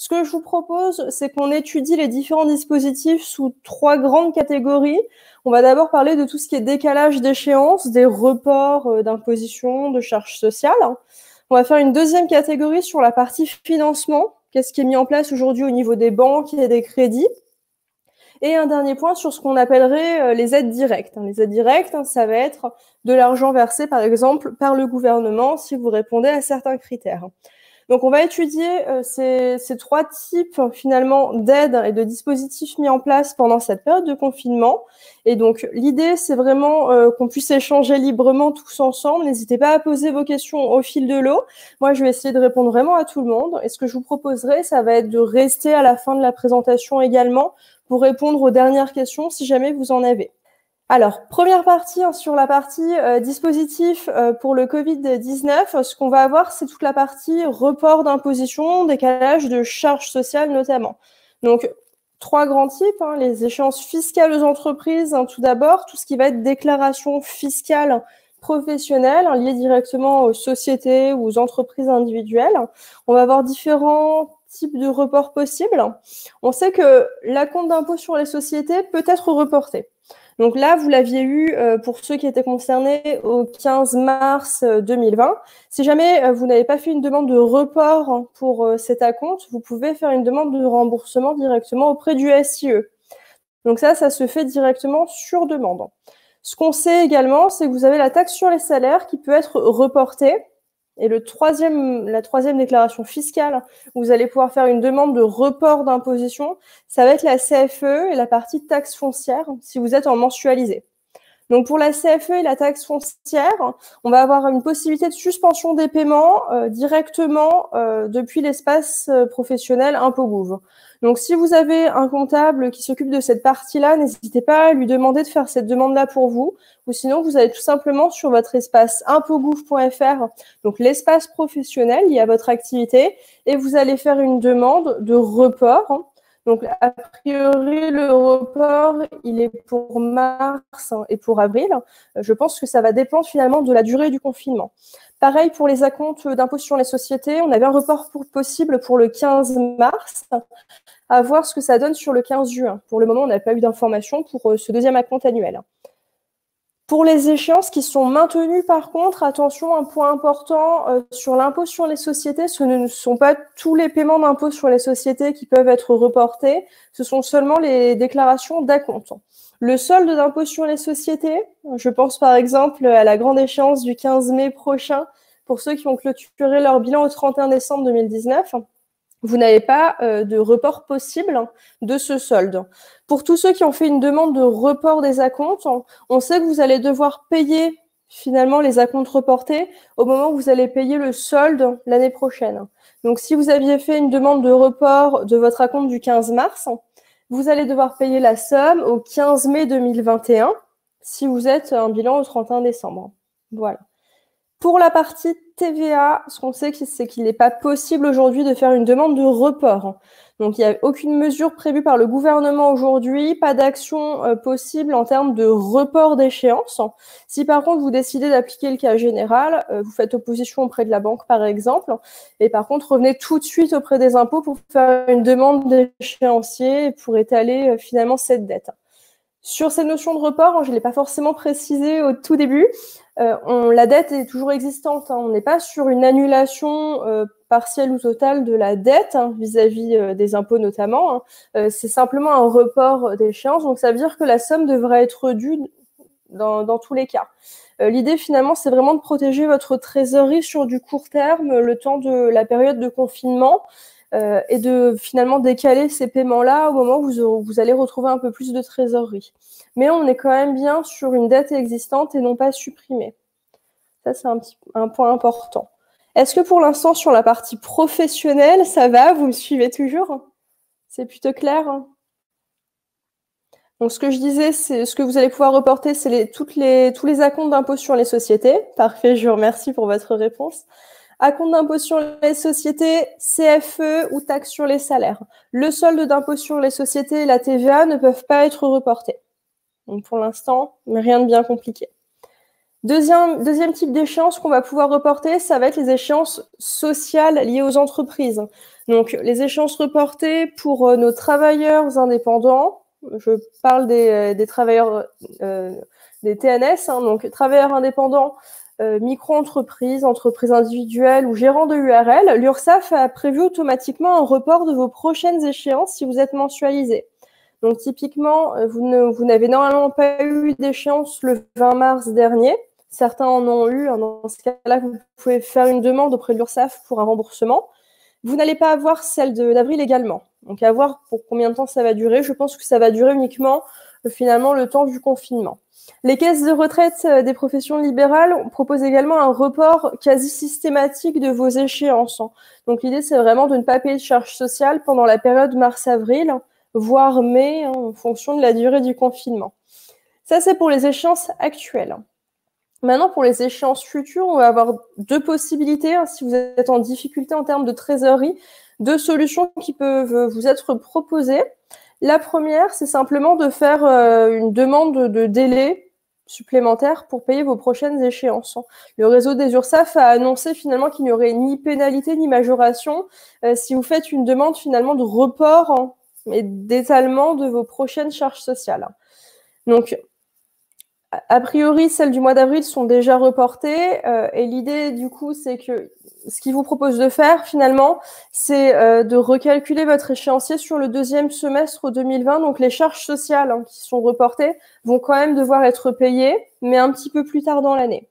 Ce que je vous propose, c'est qu'on étudie les différents dispositifs sous 3 grandes catégories. On va d'abord parler de tout ce qui est décalage d'échéance, des reports d'imposition, de charges sociales. On va faire une deuxième catégorie sur la partie financement, qu'est-ce qui est mis en place aujourd'hui au niveau des banques et des crédits. Et un dernier point sur ce qu'on appellerait les aides directes. Les aides directes, ça va être de l'argent versé, par exemple, par le gouvernement si vous répondez à certains critères. Donc, on va étudier ces 3 types, finalement, d'aides et de dispositifs mis en place pendant cette période de confinement. Et donc, l'idée, c'est vraiment qu'on puisse échanger librement tous ensemble. N'hésitez pas à poser vos questions au fil de l'eau. Moi, je vais essayer de répondre vraiment à tout le monde. Et ce que je vous proposerai, ça va être de rester à la fin de la présentation également pour répondre aux dernières questions si jamais vous en avez. Alors, première partie, sur la partie dispositif pour le Covid-19, ce qu'on va avoir, c'est toute la partie report d'imposition, décalage de charges sociales notamment. Donc, 3 grands types, les échéances fiscales aux entreprises, tout d'abord, tout ce qui va être déclaration fiscale professionnelle, liée directement aux sociétés ou aux entreprises individuelles. On va avoir différents types de reports possibles. On sait que l'acompte d'impôt sur les sociétés peut être reporté. Donc là, vous l'aviez eu pour ceux qui étaient concernés au 15 mars 2020. Si jamais vous n'avez pas fait une demande de report pour cet acompte, vous pouvez faire une demande de remboursement directement auprès du SIE. Donc ça se fait directement sur demande. Ce qu'on sait également, c'est que vous avez la taxe sur les salaires qui peut être reportée. Et la troisième déclaration fiscale, où vous allez pouvoir faire une demande de report d'imposition, ça va être la CFE et la partie taxe foncière, si vous êtes en mensualisé. Donc, pour la CFE et la taxe foncière, on va avoir une possibilité de suspension des paiements directement depuis l'espace professionnel ImpôGouv. Donc, si vous avez un comptable qui s'occupe de cette partie-là, n'hésitez pas à lui demander de faire cette demande-là pour vous. Ou sinon, vous allez tout simplement sur votre espace impogouv.fr, donc l'espace professionnel lié à votre activité, et vous allez faire une demande de report. Donc, a priori, le report, il est pour mars et pour avril. Je pense que ça va dépendre finalement de la durée du confinement. Pareil pour les acomptes d'impôt sur les sociétés. On avait un report possible pour le 15 mars. À voir ce que ça donne sur le 15 juin. Pour le moment, on n'a pas eu d'informations pour ce deuxième acompte annuel. Pour les échéances qui sont maintenues, par contre, attention, un point important sur l'impôt sur les sociétés, ce ne sont pas tous les paiements d'impôt sur les sociétés qui peuvent être reportés, ce sont seulement les déclarations d'acompte. Le solde d'impôt sur les sociétés, je pense par exemple à la grande échéance du 15 mai prochain, pour ceux qui ont clôturé leur bilan au 31 décembre 2019, vous n'avez pas de report possible de ce solde. Pour tous ceux qui ont fait une demande de report des acomptes, on sait que vous allez devoir payer finalement les acomptes reportés au moment où vous allez payer le solde l'année prochaine. Donc, si vous aviez fait une demande de report de votre acompte du 15 mars, vous allez devoir payer la somme au 15 mai 2021 si vous êtes un bilan au 31 décembre. Voilà. Pour la partie TVA, ce qu'on sait, c'est qu'il n'est pas possible aujourd'hui de faire une demande de report. Donc, il n'y a aucune mesure prévue par le gouvernement aujourd'hui, pas d'action possible en termes de report d'échéance. Si par contre, vous décidez d'appliquer le cas général, vous faites opposition auprès de la banque, par exemple, et par contre, revenez tout de suite auprès des impôts pour faire une demande d'échéancier et pour étaler finalement cette dette. Sur cette notion de report, je ne l'ai pas forcément précisé au tout début, la dette est toujours existante. On n'est pas sur une annulation partielle ou totale de la dette vis-à-vis des impôts notamment. C'est simplement un report d'échéance. Donc, ça veut dire que la somme devrait être due dans tous les cas. L'idée, finalement, c'est vraiment de protéger votre trésorerie sur du court terme, le temps de la période de confinement, et de finalement décaler ces paiements-là au moment où vous allez retrouver un peu plus de trésorerie. Mais on est quand même bien sur une dette existante et non pas supprimée. Ça, c'est un point important. Est-ce que pour l'instant, sur la partie professionnelle, ça va? Vous me suivez toujours? C'est plutôt clair? Donc, ce que je disais, c'est ce que vous allez pouvoir reporter, c'est tous les acomptes d'impôt sur les sociétés. Parfait, je vous remercie pour votre réponse. Acompte d'impôt sur les sociétés, CFE ou taxe sur les salaires. Le solde d'impôt sur les sociétés et la TVA ne peuvent pas être reportés. Donc pour l'instant, rien de bien compliqué. Deuxième type d'échéance qu'on va pouvoir reporter, ça va être les échéances sociales liées aux entreprises. Donc, les échéances reportées pour nos travailleurs indépendants, je parle des travailleurs des TNS, hein, donc travailleurs indépendants, micro-entreprises, entreprises individuelles ou gérants de URL, l'URSSAF a prévu automatiquement un report de vos prochaines échéances si vous êtes mensualisé. Donc, typiquement, vous n'avez normalement pas eu d'échéance le 20 mars dernier. Certains en ont eu. Dans ce cas-là, vous pouvez faire une demande auprès de l'URSSAF pour un remboursement. Vous n'allez pas avoir celle d'avril également. Donc, à voir pour combien de temps ça va durer. Je pense que ça va durer uniquement, finalement, le temps du confinement. Les caisses de retraite des professions libérales proposent également un report quasi systématique de vos échéances. Donc, l'idée, c'est vraiment de ne pas payer de charges sociales pendant la période mars-avril, voire mai, hein, en fonction de la durée du confinement. Ça, c'est pour les échéances actuelles. Maintenant, pour les échéances futures, on va avoir deux possibilités. Hein, si vous êtes en difficulté en termes de trésorerie, deux solutions qui peuvent vous être proposées. La première, c'est simplement de faire une demande de délai supplémentaire pour payer vos prochaines échéances. Le réseau des URSSAF a annoncé finalement qu'il n'y aurait ni pénalité ni majoration si vous faites une demande finalement de report et d'étalement de vos prochaines charges sociales. Donc, a priori, celles du mois d'avril sont déjà reportées et l'idée, du coup, c'est que ce qu'ils vous proposent de faire, finalement, c'est de recalculer votre échéancier sur le deuxième semestre 2020. Donc, les charges sociales qui sont reportées vont quand même devoir être payées, mais un petit peu plus tard dans l'année.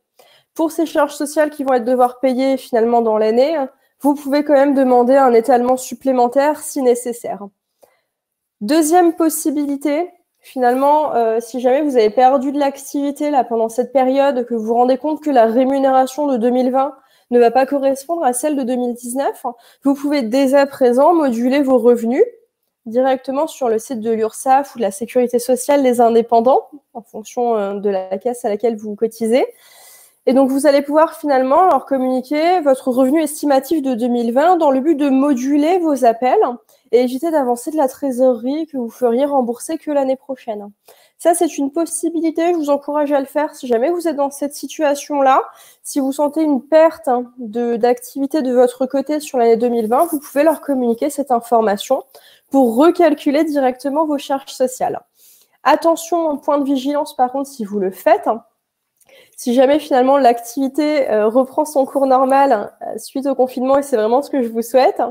Pour ces charges sociales qui vont être devoir payées finalement dans l'année, vous pouvez quand même demander un étalement supplémentaire si nécessaire. Deuxième possibilité, finalement, si jamais vous avez perdu de l'activité là pendant cette période, que vous vous rendez compte que la rémunération de 2020 ne va pas correspondre à celle de 2019, vous pouvez dès à présent moduler vos revenus directement sur le site de l'URSSAF ou de la Sécurité sociale des indépendants, en fonction de la caisse à laquelle vous cotisez. Et donc, vous allez pouvoir finalement leur communiquer votre revenu estimatif de 2020 dans le but de moduler vos appels et éviter d'avancer de la trésorerie que vous feriez rembourser que l'année prochaine. Ça, c'est une possibilité. Je vous encourage à le faire si jamais vous êtes dans cette situation-là. Si vous sentez une perte d'activité de votre côté sur l'année 2020, vous pouvez leur communiquer cette information pour recalculer directement vos charges sociales. Attention, point de vigilance par contre, si vous le faites. Si jamais finalement l'activité reprend son cours normal suite au confinement, et c'est vraiment ce que je vous souhaite,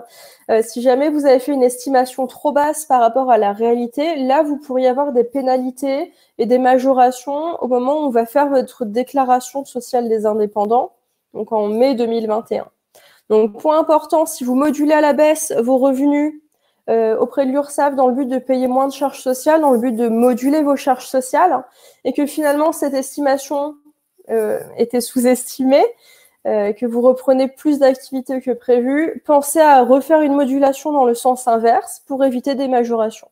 si jamais vous avez fait une estimation trop basse par rapport à la réalité, là vous pourriez avoir des pénalités et des majorations au moment où on va faire votre déclaration sociale des indépendants, donc en mai 2021. Donc point important, si vous modulez à la baisse vos revenus auprès de l'URSSAF dans le but de payer moins de charges sociales, dans le but de moduler vos charges sociales, et que finalement cette estimation était sous-estimé, que vous reprenez plus d'activités que prévu, pensez à refaire une modulation dans le sens inverse pour éviter des majorations.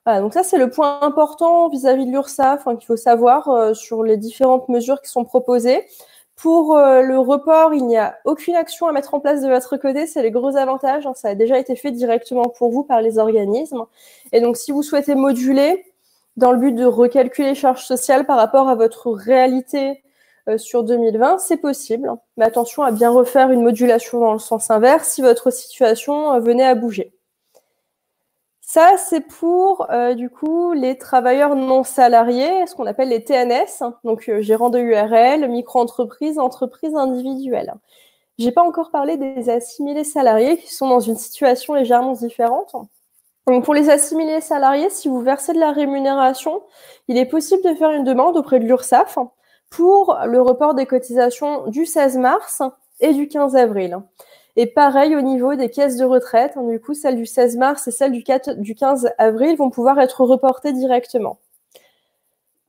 Voilà, donc ça, c'est le point important vis-à-vis de l'URSSAF qu'il faut savoir sur les différentes mesures qui sont proposées. Pour le report, il n'y a aucune action à mettre en place de votre côté, c'est les gros avantages. Ça a déjà été fait directement pour vous par les organismes. Et donc, si vous souhaitez moduler, dans le but de recalculer les charges sociales par rapport à votre réalité sur 2020, c'est possible. Mais attention à bien refaire une modulation dans le sens inverse si votre situation venait à bouger. Ça, c'est pour, du coup, les travailleurs non salariés, ce qu'on appelle les TNS, donc gérants de URL, micro-entreprises, entreprises individuelles. J'ai pas encore parlé des assimilés salariés qui sont dans une situation légèrement différente. Donc, pour les assimilés salariés, si vous versez de la rémunération, il est possible de faire une demande auprès de l'URSSAF pour le report des cotisations du 16 mars et du 15 avril. Et pareil au niveau des caisses de retraite, du coup, celles du 16 mars et celles du 15 avril vont pouvoir être reportées directement.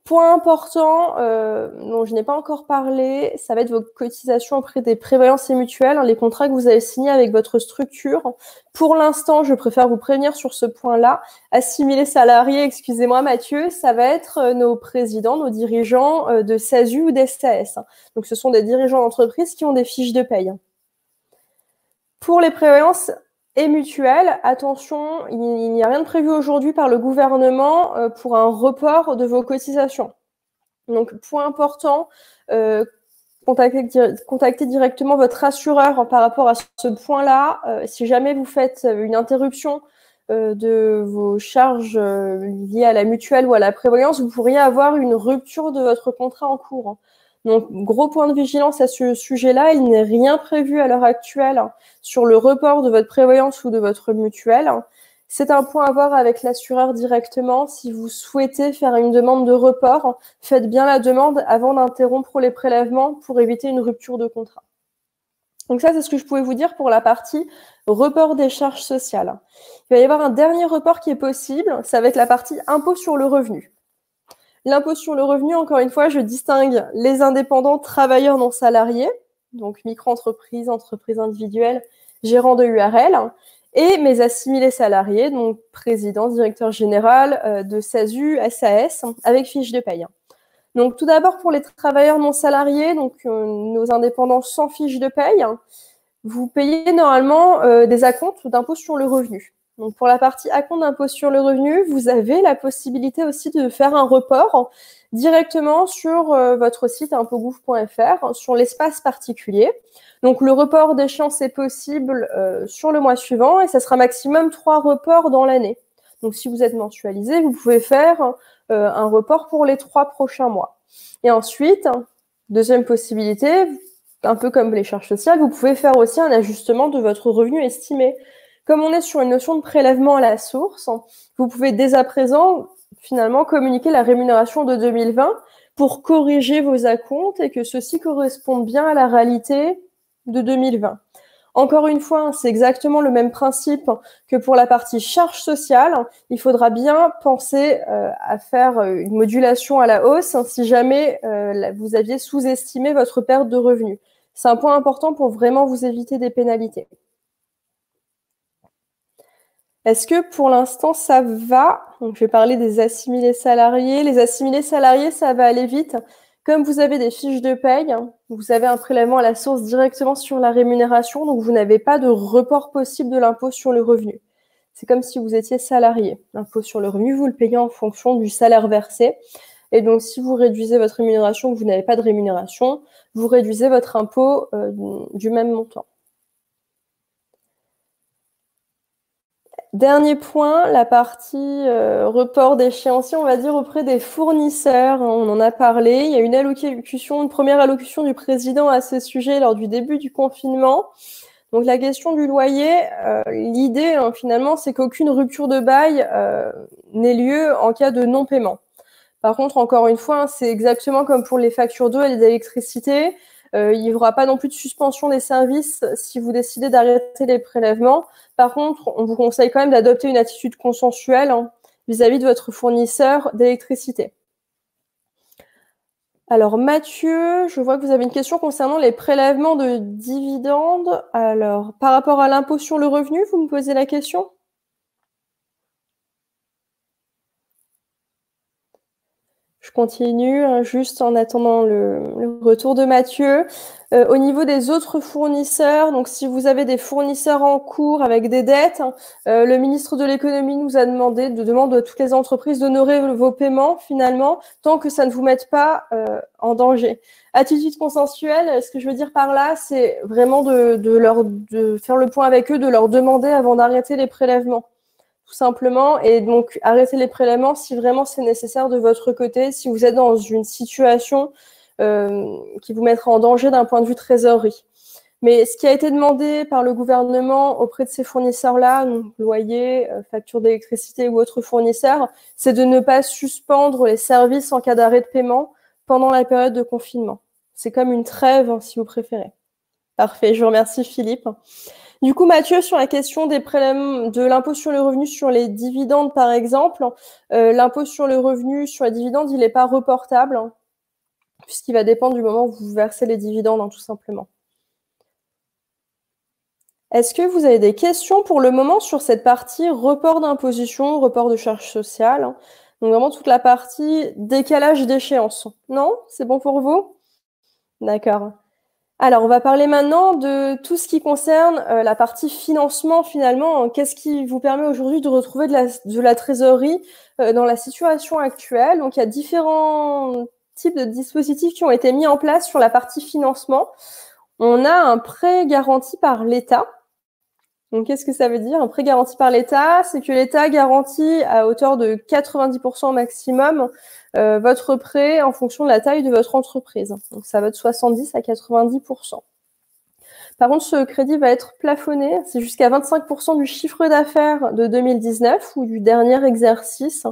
Point important dont je n'ai pas encore parlé, ça va être vos cotisations auprès des prévoyances et mutuelles, les contrats que vous avez signés avec votre structure. Pour l'instant, je préfère vous prévenir sur ce point-là. Assimilés salariés, excusez-moi Mathieu, ça va être nos présidents, nos dirigeants de SASU ou d'SAS. Donc ce sont des dirigeants d'entreprise qui ont des fiches de paye. Pour les prévoyances et mutuelles, attention, il n'y a rien de prévu aujourd'hui par le gouvernement pour un report de vos cotisations. Donc, point important, contactez directement votre assureur par rapport à ce point-là. Si jamais vous faites une interruption de vos charges liées à la mutuelle ou à la prévoyance, vous pourriez avoir une rupture de votre contrat en cours. Donc, gros point de vigilance à ce sujet-là. Il n'est rien prévu à l'heure actuelle sur le report de votre prévoyance ou de votre mutuelle. C'est un point à voir avec l'assureur directement. Si vous souhaitez faire une demande de report, faites bien la demande avant d'interrompre les prélèvements pour éviter une rupture de contrat. Donc ça, c'est ce que je pouvais vous dire pour la partie report des charges sociales. Il va y avoir un dernier report qui est possible, ça va être la partie impôt sur le revenu. L'impôt sur le revenu, encore une fois, je distingue les indépendants, travailleurs non salariés, donc micro-entreprises, entreprises individuelles, gérants de URL, et mes assimilés salariés, donc président, directeur général de SASU, SAS, avec fiche de paye. Donc tout d'abord pour les travailleurs non salariés, donc nos indépendants sans fiche de paye, vous payez normalement des acomptes d'impôt sur le revenu. Donc pour la partie acompte d'impôt sur le revenu, vous avez la possibilité aussi de faire un report directement sur votre site impôtgouv.fr, sur l'espace particulier. Donc le report d'échéance est possible sur le mois suivant et ça sera maximum 3 reports dans l'année. Donc si vous êtes mensualisé, vous pouvez faire un report pour les 3 prochains mois. Et ensuite, deuxième possibilité, un peu comme les charges sociales, vous pouvez faire aussi un ajustement de votre revenu estimé. Comme on est sur une notion de prélèvement à la source, vous pouvez dès à présent finalement communiquer la rémunération de 2020 pour corriger vos acomptes et que ceux-ci correspondent bien à la réalité de 2020. Encore une fois, c'est exactement le même principe que pour la partie charge sociale. Il faudra bien penser à faire une modulation à la hausse si jamais vous aviez sous-estimé votre perte de revenus. C'est un point important pour vraiment vous éviter des pénalités. Est-ce que pour l'instant, ça va? Donc, je vais parler des assimilés salariés. Les assimilés salariés, ça va aller vite. Comme vous avez des fiches de paye, vous avez un prélèvement à la source directement sur la rémunération, donc vous n'avez pas de report possible de l'impôt sur le revenu. C'est comme si vous étiez salarié. L'impôt sur le revenu, vous le payez en fonction du salaire versé. Et donc, si vous réduisez votre rémunération, que vous n'avez pas de rémunération, vous réduisez votre impôt du même montant. Dernier point, la partie report d'échéancier, on va dire auprès des fournisseurs. On en a parlé. Il y a une première allocution du président à ce sujet lors du début du confinement. Donc la question du loyer, l'idée finalement, c'est qu'aucune rupture de bail n'ait lieu en cas de non-paiement. Par contre, encore une fois, c'est exactement comme pour les factures d'eau et d'électricité. Il n'y aura pas non plus de suspension des services si vous décidez d'arrêter les prélèvements. Par contre, on vous conseille quand même d'adopter une attitude consensuelle vis-à-vis de votre fournisseur d'électricité. Alors Mathieu, je vois que vous avez une question concernant les prélèvements de dividendes. Alors, par rapport à l'impôt sur le revenu, vous me posez la question ? Je continue, juste en attendant le retour de Mathieu. Au niveau des autres fournisseurs, donc si vous avez des fournisseurs en cours avec des dettes, le ministre de l'économie nous a demande à toutes les entreprises d'honorer vos paiements finalement, tant que ça ne vous mette pas en danger. Attitude consensuelle, ce que je veux dire par là, c'est vraiment de faire le point avec eux, de leur demander avant d'arrêter les prélèvements. Tout simplement, et donc arrêter les prélèvements si vraiment c'est nécessaire de votre côté, si vous êtes dans une situation qui vous mettra en danger d'un point de vue trésorerie. Mais ce qui a été demandé par le gouvernement auprès de ces fournisseurs-là, donc loyer, facture d'électricité ou autres fournisseurs, c'est de ne pas suspendre les services en cas d'arrêt de paiement pendant la période de confinement. C'est comme une trêve, si vous préférez. Parfait, je vous remercie Philippe. Du coup, Mathieu, sur la question des prélèvements de l'impôt sur le revenu sur les dividendes, par exemple, l'impôt sur le revenu sur les dividendes, il n'est pas reportable, puisqu'il va dépendre du moment où vous versez les dividendes, tout simplement. Est-ce que vous avez des questions pour le moment sur cette partie report d'imposition, report de charges sociales, donc vraiment toute la partie décalage d'échéance? Non? C'est bon pour vous? D'accord. Alors, on va parler maintenant de tout ce qui concerne la partie financement, finalement. Qu'est-ce qui vous permet aujourd'hui de retrouver de la trésorerie dans la situation actuelle? Donc, il y a différents types de dispositifs qui ont été mis en place sur la partie financement. On a un prêt garanti par l'État. Donc, qu'est-ce que ça veut dire? Un prêt garanti par l'État, c'est que l'État garantit à hauteur de 90% maximum votre prêt en fonction de la taille de votre entreprise. Donc, ça va de 70 à 90%. Par contre, ce crédit va être plafonné, c'est jusqu'à 25% du chiffre d'affaires de 2019 ou du dernier exercice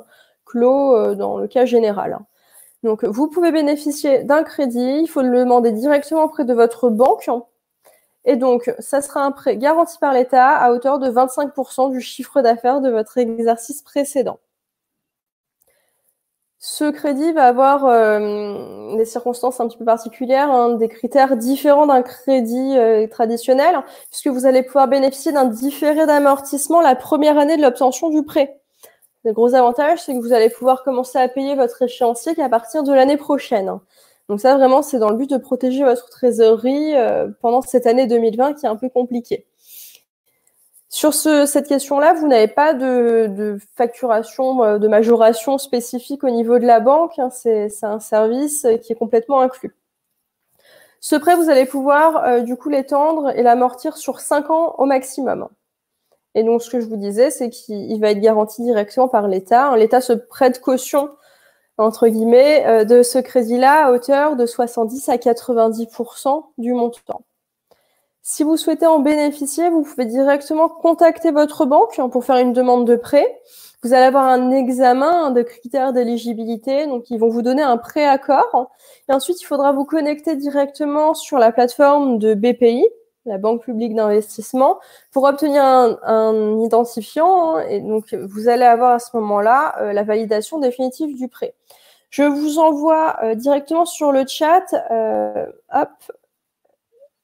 clos dans le cas général. Donc, vous pouvez bénéficier d'un crédit, il faut le demander directement auprès de votre banque. Et donc, ça sera un prêt garanti par l'État à hauteur de 25% du chiffre d'affaires de votre exercice précédent. Ce crédit va avoir des circonstances un petit peu particulières, hein, des critères différents d'un crédit traditionnel, puisque vous allez pouvoir bénéficier d'un différé d'amortissement la première année de l'obtention du prêt. Le gros avantage, c'est que vous allez pouvoir commencer à payer votre échéancier qu'à partir de l'année prochaine. Donc ça, vraiment, c'est dans le but de protéger votre trésorerie pendant cette année 2020 qui est un peu compliquée. Sur cette question-là, vous n'avez pas de facturation, de majoration spécifique au niveau de la banque. Hein, c'est un service qui est complètement inclus. Ce prêt, vous allez pouvoir du coup l'étendre et l'amortir sur 5 ans au maximum. Et donc, ce que je vous disais, c'est qu'il va être garanti directement par l'État. L'État se prête caution entre guillemets, de ce crédit-là à hauteur de 70 à 90% du montant. Si vous souhaitez en bénéficier, vous pouvez directement contacter votre banque pour faire une demande de prêt. Vous allez avoir un examen de critères d'éligibilité, donc ils vont vous donner un préaccord. Et ensuite, il faudra vous connecter directement sur la plateforme de BPI, la Banque publique d'investissement, pour obtenir un identifiant. Et donc, vous allez avoir à ce moment-là la validation définitive du prêt. Je vous envoie directement sur le chat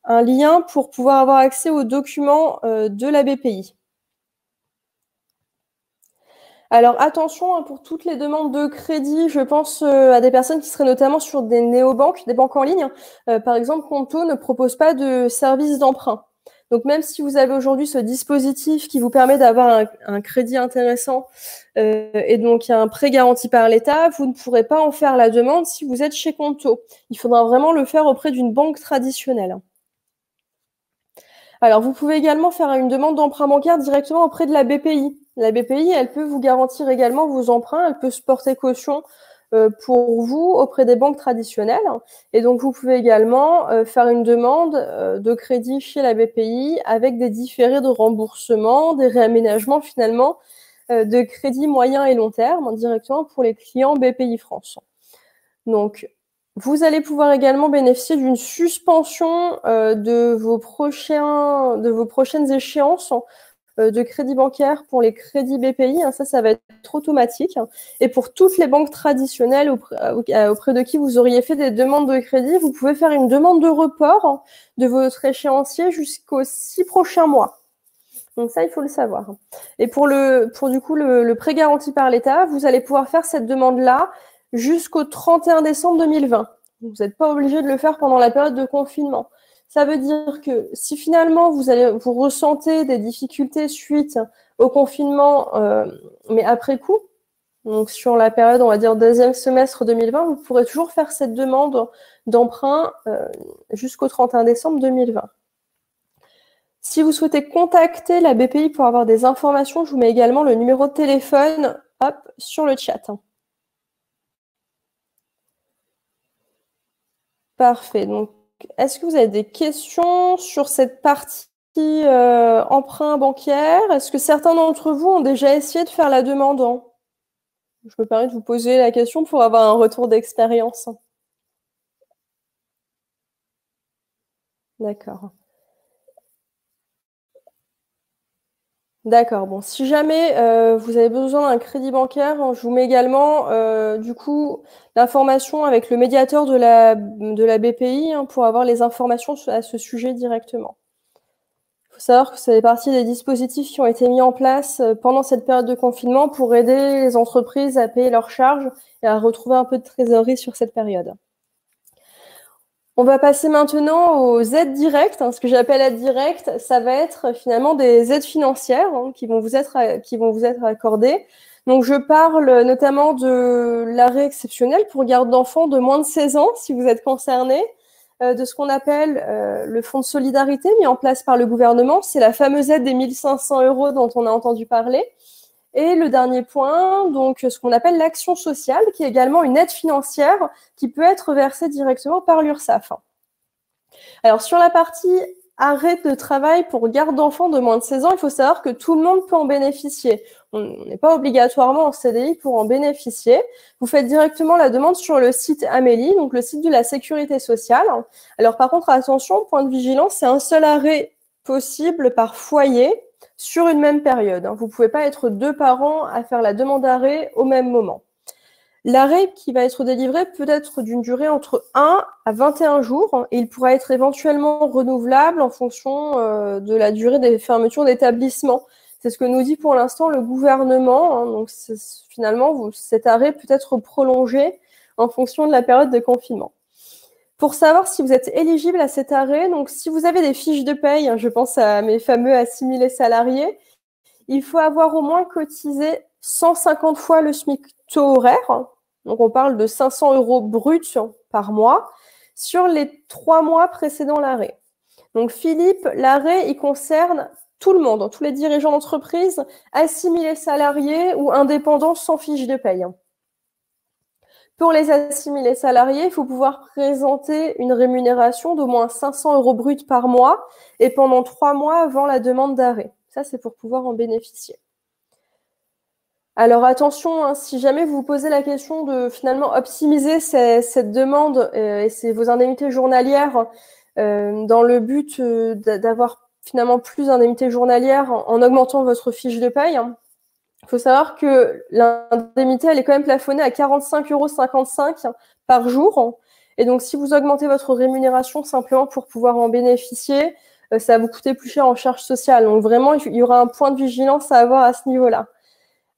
un lien pour pouvoir avoir accès aux documents de la BPI. Alors attention, hein, pour toutes les demandes de crédit, je pense à des personnes qui seraient notamment sur des néobanques, des banques en ligne. Par exemple, Conto ne propose pas de service d'emprunt. Donc même si vous avez aujourd'hui ce dispositif qui vous permet d'avoir un crédit intéressant et donc un prêt garanti par l'État, vous ne pourrez pas en faire la demande si vous êtes chez Conto. Il faudra vraiment le faire auprès d'une banque traditionnelle. Alors vous pouvez également faire une demande d'emprunt bancaire directement auprès de la BPI. La BPI, elle peut vous garantir également vos emprunts, elle peut se porter caution pour vous auprès des banques traditionnelles. Et donc, vous pouvez également faire une demande de crédit chez la BPI avec des différés de remboursement, des réaménagements finalement de crédit moyen et long terme directement pour les clients BPI France. Donc, vous allez pouvoir également bénéficier d'une suspension de vos prochaines échéances de crédit bancaire pour les crédits BPI, hein, ça va être automatique. Et pour toutes les banques traditionnelles auprès de qui vous auriez fait des demandes de crédit, vous pouvez faire une demande de report de votre échéancier jusqu'aux 6 prochains mois. Donc ça, il faut le savoir. Et pour du coup le prêt garanti par l'État, vous allez pouvoir faire cette demande-là jusqu'au 31 décembre 2020. Vous n'êtes pas obligé de le faire pendant la période de confinement. Ça veut dire que si finalement vous ressentez des difficultés suite au confinement, mais après coup, donc sur la période, on va dire, deuxième semestre 2020, vous pourrez toujours faire cette demande d'emprunt jusqu'au 31 décembre 2020. Si vous souhaitez contacter la BPI pour avoir des informations, je vous mets également le numéro de téléphone sur le chat. Parfait. Donc, est-ce que vous avez des questions sur cette partie emprunt bancaire? Est-ce que certains d'entre vous ont déjà essayé de faire la demande? Je me permets de vous poser la question pour avoir un retour d'expérience. D'accord. D'accord. Bon, si jamais vous avez besoin d'un crédit bancaire, je vous mets également du coup l'information avec le médiateur de la BPI pour avoir les informations à ce sujet directement. Il faut savoir que ça fait partie des dispositifs qui ont été mis en place pendant cette période de confinement pour aider les entreprises à payer leurs charges et à retrouver un peu de trésorerie sur cette période. On va passer maintenant aux aides directes. Ce que j'appelle aides directes, ça va être finalement des aides financières qui vont vous être accordées. Donc, je parle notamment de l'arrêt exceptionnel pour garde d'enfants de moins de 16 ans, si vous êtes concerné, de ce qu'on appelle le fonds de solidarité mis en place par le gouvernement. C'est la fameuse aide des 1 500 € dont on a entendu parler. Et le dernier point, donc ce qu'on appelle l'action sociale, qui est également une aide financière qui peut être versée directement par l'URSSAF. Alors, sur la partie arrêt de travail pour garde d'enfants de moins de 16 ans, il faut savoir que tout le monde peut en bénéficier. On n'est pas obligatoirement en CDI pour en bénéficier. Vous faites directement la demande sur le site Amélie, donc le site de la Sécurité sociale. Alors, par contre, attention, point de vigilance, c'est un seul arrêt possible par foyer sur une même période. Vous ne pouvez pas être 2 parents à faire la demande d'arrêt au même moment. L'arrêt qui va être délivré peut être d'une durée entre 1 à 21 jours et il pourra être éventuellement renouvelable en fonction de la durée des fermetures d'établissement. C'est ce que nous dit pour l'instant le gouvernement. Donc finalement, cet arrêt peut être prolongé en fonction de la période de confinement. Pour savoir si vous êtes éligible à cet arrêt, donc si vous avez des fiches de paye, je pense à mes fameux assimilés salariés, il faut avoir au moins cotisé 150 fois le SMIC taux horaire, donc on parle de 500 € bruts par mois, sur les 3 mois précédant l'arrêt. Donc Philippe, l'arrêt, il concerne tout le monde, tous les dirigeants d'entreprise, assimilés salariés ou indépendants sans fiche de paye. Pour les assimilés salariés, il faut pouvoir présenter une rémunération d'au moins 500 € bruts par mois et pendant 3 mois avant la demande d'arrêt. Ça, c'est pour pouvoir en bénéficier. Alors attention, si jamais vous vous posez la question de finalement optimiser cette demande et vos indemnités journalières dans le but d'avoir finalement plus d'indemnités journalières en augmentant votre fiche de paye, il faut savoir que l'indemnité, elle est quand même plafonnée à 45,55 € par jour. Et donc, si vous augmentez votre rémunération simplement pour pouvoir en bénéficier, ça va vous coûter plus cher en charges sociales. Donc, vraiment, il y aura un point de vigilance à avoir à ce niveau-là.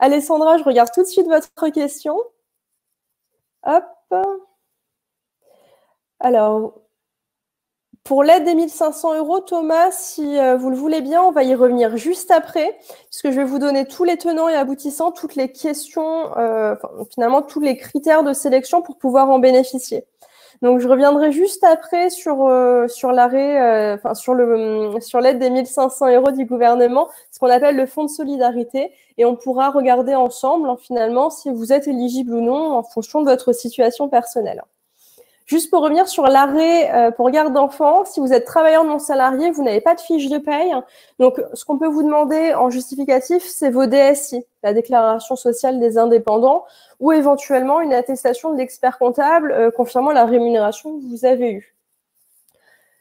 Alessandra, je regarde tout de suite votre question. Hop. Alors, pour l'aide des 1 500 €, Thomas, si vous le voulez bien, on va y revenir juste après, puisque je vais vous donner tous les tenants et aboutissants, toutes les questions, finalement tous les critères de sélection pour pouvoir en bénéficier. Donc, je reviendrai juste après sur l'arrêt, sur l'aide des 1 500 € du gouvernement, ce qu'on appelle le fonds de solidarité, et on pourra regarder ensemble, finalement, si vous êtes éligible ou non en fonction de votre situation personnelle. Juste pour revenir sur l'arrêt pour garde d'enfants, si vous êtes travailleur non salarié, vous n'avez pas de fiche de paye. Donc, ce qu'on peut vous demander en justificatif, c'est vos DSI, la déclaration sociale des indépendants, ou éventuellement une attestation de l'expert comptable confirmant la rémunération que vous avez eue.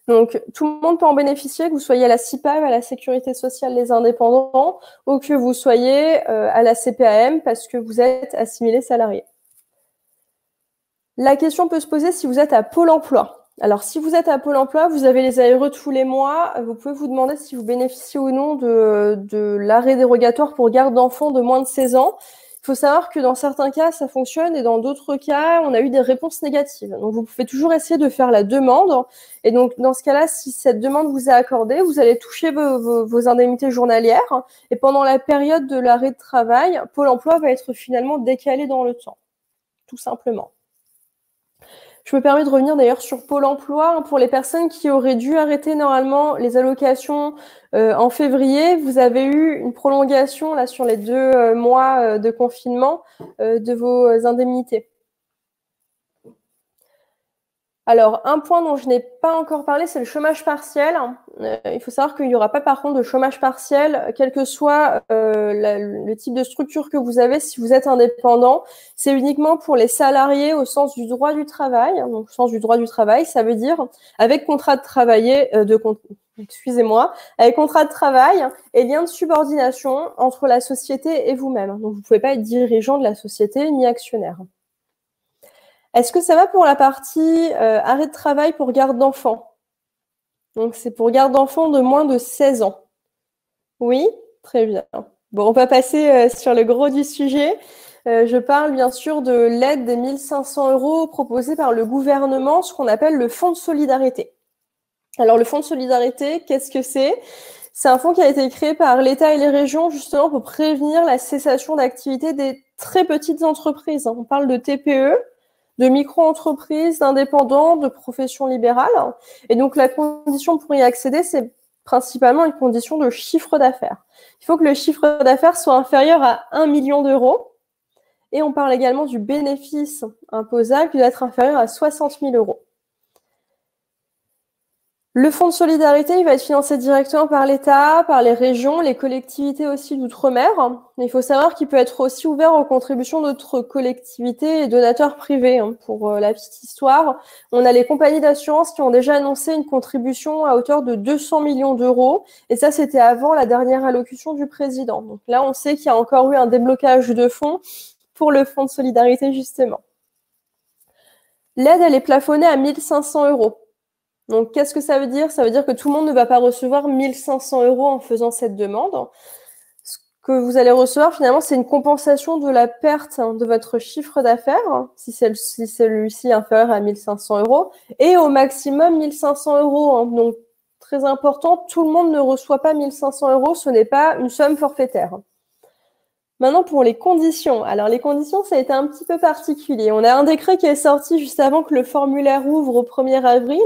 Donc, tout le monde peut en bénéficier, que vous soyez à la CIPAV, à la Sécurité sociale des indépendants, ou que vous soyez à la CPAM parce que vous êtes assimilé salarié. La question peut se poser si vous êtes à Pôle emploi. Alors, si vous êtes à Pôle emploi, vous avez les ARE tous les mois. Vous pouvez vous demander si vous bénéficiez ou non de l'arrêt dérogatoire pour garde d'enfants de moins de 16 ans. Il faut savoir que dans certains cas, ça fonctionne et dans d'autres cas, on a eu des réponses négatives. Donc, vous pouvez toujours essayer de faire la demande. Et donc, dans ce cas-là, si cette demande vous est accordée, vous allez toucher vos indemnités journalières. Et pendant la période de l'arrêt de travail, Pôle emploi va être finalement décalé dans le temps, tout simplement. Je me permets de revenir d'ailleurs sur Pôle emploi. Pour les personnes qui auraient dû arrêter normalement les allocations en février, vous avez eu une prolongation là sur les 2 mois de confinement de vos indemnités. Alors, un point dont je n'ai pas encore parlé, c'est le chômage partiel. Il faut savoir qu'il n'y aura pas par contre de chômage partiel, quel que soit le type de structure que vous avez si vous êtes indépendant. C'est uniquement pour les salariés au sens du droit du travail. Donc, au sens du droit du travail, ça veut dire avec contrat de travail, avec contrat de travail et lien de subordination entre la société et vous-même. Donc, vous ne pouvez pas être dirigeant de la société ni actionnaire. Est-ce que ça va pour la partie arrêt de travail pour garde d'enfants? Donc, c'est pour garde d'enfants de moins de 16 ans. Oui, très bien. Bon, on va passer sur le gros du sujet. Je parle bien sûr de l'aide des 1 500 € proposée par le gouvernement, ce qu'on appelle le fonds de solidarité. Alors, le fonds de solidarité, qu'est-ce que c'est? C'est un fonds qui a été créé par l'État et les régions justement pour prévenir la cessation d'activité des très petites entreprises. On parle de TPE, de micro-entreprises, d'indépendants, de professions libérales. Et donc, la condition pour y accéder, c'est principalement une condition de chiffre d'affaires. Il faut que le chiffre d'affaires soit inférieur à 1 million d'euros. Et on parle également du bénéfice imposable qui doit être inférieur à 60 000 euros. Le fonds de solidarité, il va être financé directement par l'État, par les régions, les collectivités aussi d'outre-mer. Il faut savoir qu'il peut être aussi ouvert aux contributions d'autres collectivités et donateurs privés. Pour la petite histoire, on a les compagnies d'assurance qui ont déjà annoncé une contribution à hauteur de 200 millions d'euros. Et ça, c'était avant la dernière allocution du président. Donc là, on sait qu'il y a encore eu un déblocage de fonds pour le fonds de solidarité, justement. L'aide, elle est plafonnée à 1 500 euros. Donc, qu'est-ce que ça veut dire? Ça veut dire que tout le monde ne va pas recevoir 1 500 euros en faisant cette demande. Ce que vous allez recevoir, finalement, c'est une compensation de la perte de votre chiffre d'affaires, si celui-ci est inférieur à 1 500 euros, et au maximum 1 500 euros. Donc, très important, tout le monde ne reçoit pas 1 500 euros, ce n'est pas une somme forfaitaire. Maintenant, pour les conditions. Alors, les conditions, ça a été un petit peu particulier. On a un décret qui est sorti juste avant que le formulaire ouvre au 1er avril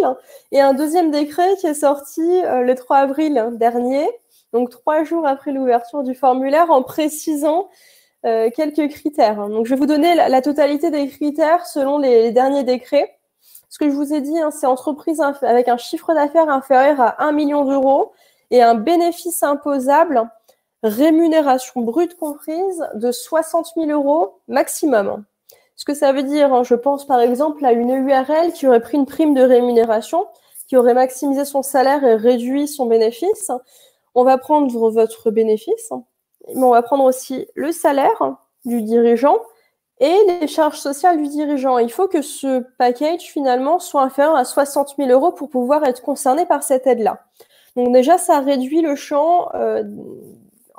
et un deuxième décret qui est sorti le 3 avril dernier, donc 3 jours après l'ouverture du formulaire, en précisant quelques critères. Donc, je vais vous donner la totalité des critères selon les derniers décrets. Ce que je vous ai dit, c'est entreprise avec un chiffre d'affaires inférieur à 1 million d'euros et un bénéfice imposable rémunération brute comprise de 60 000 euros maximum. Ce que ça veut dire, je pense par exemple à une URL qui aurait pris une prime de rémunération, qui aurait maximisé son salaire et réduit son bénéfice. On va prendre votre bénéfice, mais on va prendre aussi le salaire du dirigeant et les charges sociales du dirigeant. Il faut que ce package finalement soit inférieur à 60 000 euros pour pouvoir être concerné par cette aide-là. Donc déjà, ça réduit le champ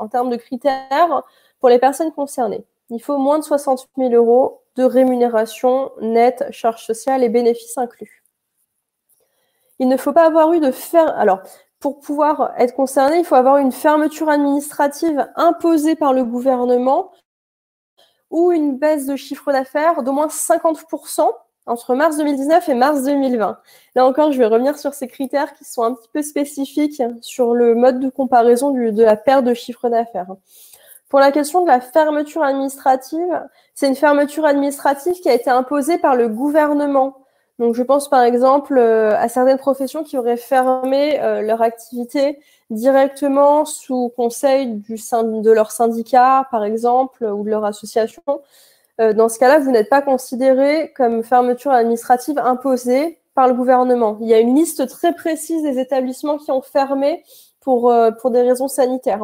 en termes de critères pour les personnes concernées. Il faut moins de 60 000 euros de rémunération nette, charges sociales et bénéfices inclus. Il ne faut pas avoir eu de Alors, pour pouvoir être concerné, il faut avoir une fermeture administrative imposée par le gouvernement ou une baisse de chiffre d'affaires d'au moins 50% entre mars 2019 et mars 2020. Là encore, je vais revenir sur ces critères qui sont un petit peu spécifiques sur le mode de comparaison de la perte de chiffre d'affaires. Pour la question de la fermeture administrative, c'est une fermeture administrative qui a été imposée par le gouvernement. Donc, je pense par exemple à certaines professions qui auraient fermé leur activité directement sous conseil de leur syndicat, par exemple, ou de leur association. Dans ce cas-là, vous n'êtes pas considéré comme fermeture administrative imposée par le gouvernement. Il y a une liste très précise des établissements qui ont fermé pour des raisons sanitaires.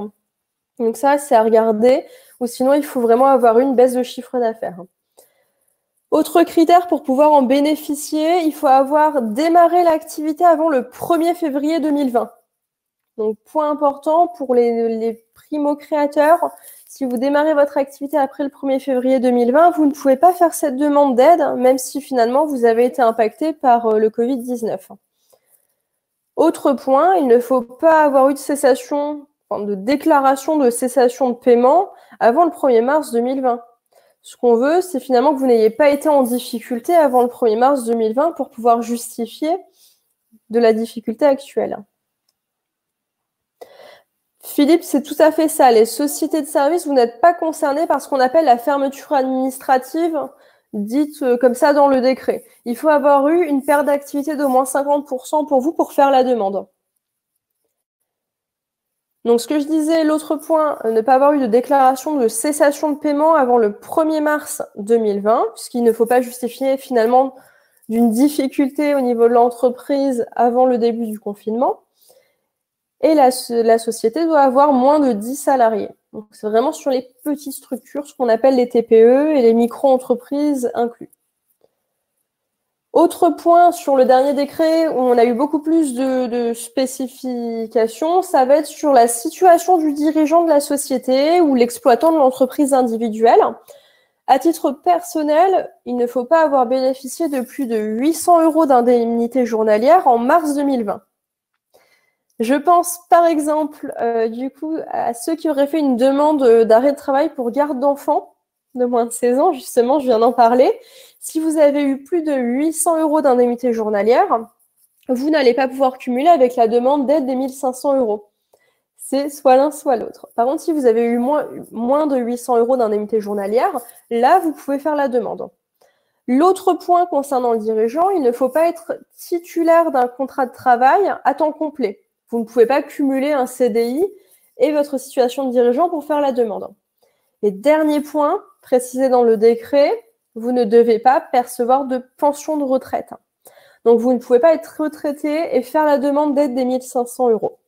Donc ça, c'est à regarder, ou sinon, il faut vraiment avoir une baisse de chiffre d'affaires. Autre critère pour pouvoir en bénéficier, il faut avoir démarré l'activité avant le 1er février 2020. Donc, point important pour les primo-créateurs, si vous démarrez votre activité après le 1er février 2020, vous ne pouvez pas faire cette demande d'aide, même si finalement vous avez été impacté par le Covid-19. Autre point, il ne faut pas avoir eu de déclaration de cessation de paiement avant le 1er mars 2020. Ce qu'on veut, c'est finalement que vous n'ayez pas été en difficulté avant le 1er mars 2020 pour pouvoir justifier de la difficulté actuelle. Philippe, c'est tout à fait ça. Les sociétés de services, vous n'êtes pas concernés par ce qu'on appelle la fermeture administrative, dite comme ça dans le décret. Il faut avoir eu une perte d'activité d'au moins 50% pour vous pour faire la demande. Donc, ce que je disais, l'autre point, ne pas avoir eu de déclaration de cessation de paiement avant le 1er mars 2020, puisqu'il ne faut pas justifier finalement d'une difficulté au niveau de l'entreprise avant le début du confinement. Et la société doit avoir moins de 10 salariés. Donc, c'est vraiment sur les petites structures, ce qu'on appelle les TPE et les micro-entreprises inclus. Autre point sur le dernier décret où on a eu beaucoup plus de spécifications, ça va être sur la situation du dirigeant de la société ou l'exploitant de l'entreprise individuelle. À titre personnel, il ne faut pas avoir bénéficié de plus de 800 € d'indemnité journalière en mars 2020. Je pense par exemple du coup à ceux qui auraient fait une demande d'arrêt de travail pour garde d'enfants de moins de 16 ans, justement, je viens d'en parler. Si vous avez eu plus de 800 € d'indemnité journalière, vous n'allez pas pouvoir cumuler avec la demande d'aide des 1500 €. C'est soit l'un, soit l'autre. Par contre, si vous avez eu moins de 800 € d'indemnité journalière, là, vous pouvez faire la demande. L'autre point concernant le dirigeant, il ne faut pas être titulaire d'un contrat de travail à temps complet. Vous ne pouvez pas cumuler un CDI et votre situation de dirigeant pour faire la demande. Et dernier point, précisé dans le décret, vous ne devez pas percevoir de pension de retraite. Donc, vous ne pouvez pas être retraité et faire la demande d'aide des 1500 €.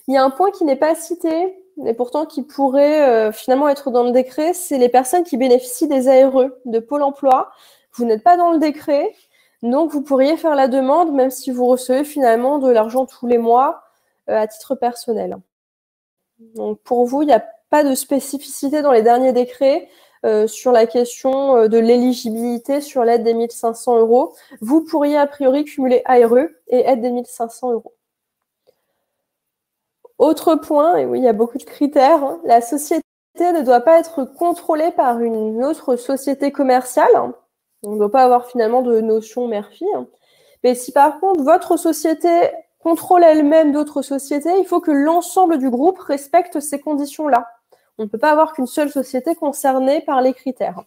Il y a un point qui n'est pas cité, mais pourtant qui pourrait finalement être dans le décret, c'est les personnes qui bénéficient des ARE de Pôle emploi. Vous n'êtes pas dans le décret, donc vous pourriez faire la demande, même si vous recevez finalement de l'argent tous les mois à titre personnel. Donc pour vous, il n'y a pas de spécificité dans les derniers décrets sur la question de l'éligibilité sur l'aide des 1500 €. Vous pourriez a priori cumuler ARE et aide des 1500 €. Autre point, et oui, il y a beaucoup de critères, hein, la société ne doit pas être contrôlée par une autre société commerciale. On ne doit pas avoir finalement de notion mère-fille. Mais si par contre votre société contrôle elle-même d'autres sociétés, il faut que l'ensemble du groupe respecte ces conditions-là. On ne peut pas avoir qu'une seule société concernée par les critères.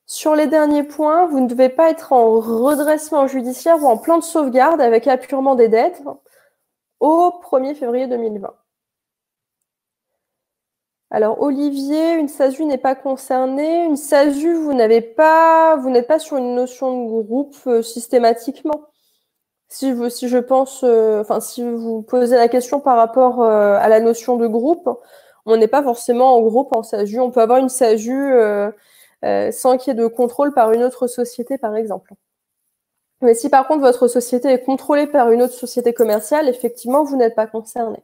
Sur les derniers points, vous ne devez pas être en redressement judiciaire ou en plan de sauvegarde avec apurement des dettes au 1er février 2020. Alors, Olivier, une SASU n'est pas concernée. Une SASU, vous n'êtes pas sur une notion de groupe systématiquement. Si je pense, si vous posez la question par rapport à la notion de groupe, on n'est pas forcément en groupe en SASU. On peut avoir une SASU sans qu'il y ait de contrôle par une autre société, par exemple. Mais si par contre votre société est contrôlée par une autre société commerciale, effectivement, vous n'êtes pas concerné.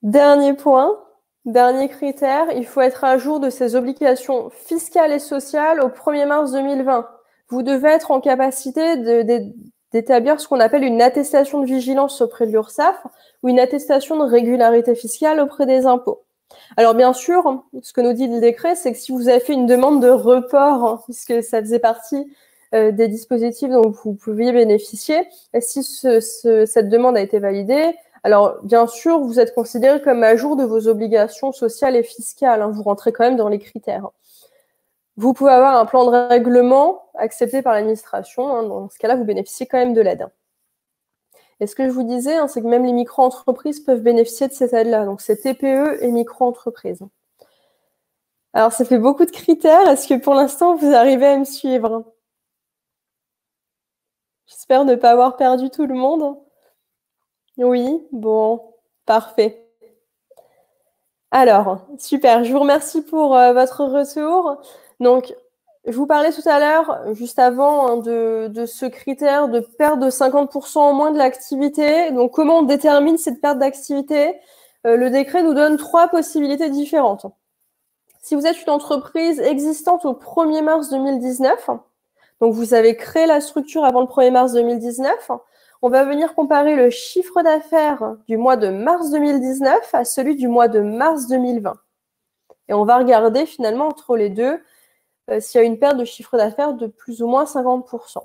Dernier point, dernier critère, il faut être à jour de ses obligations fiscales et sociales au 1er mars 2020. Vous devez être en capacité d'établir ce qu'on appelle une attestation de vigilance auprès de l'URSSAF ou une attestation de régularité fiscale auprès des impôts. Alors bien sûr, ce que nous dit le décret, c'est que si vous avez fait une demande de report, puisque ça faisait partie des dispositifs dont vous pouviez bénéficier, et si cette demande a été validée, alors bien sûr, vous êtes considéré comme à jour de vos obligations sociales et fiscales, hein, vous rentrez quand même dans les critères. Vous pouvez avoir un plan de règlement accepté par l'administration, hein, dans ce cas-là, vous bénéficiez quand même de l'aide. Et ce que je vous disais, hein, c'est que même les micro-entreprises peuvent bénéficier de cette aide-là. Donc, c'est TPE et micro-entreprises. Alors, ça fait beaucoup de critères. Est-ce que pour l'instant, vous arrivez à me suivre? J'espère ne pas avoir perdu tout le monde. Oui, bon, parfait. Alors, super. Je vous remercie pour votre retour. Donc, je vous parlais tout à l'heure, juste avant, hein, de ce critère de perte de 50% en moins de l'activité. Donc, comment on détermine cette perte d'activité? Le décret nous donne 3 possibilités différentes. Si vous êtes une entreprise existante au 1er mars 2019, donc vous avez créé la structure avant le 1er mars 2019, on va venir comparer le chiffre d'affaires du mois de mars 2019 à celui du mois de mars 2020. Et on va regarder finalement entre les deux s'il y a une perte de chiffre d'affaires de plus ou moins 50%.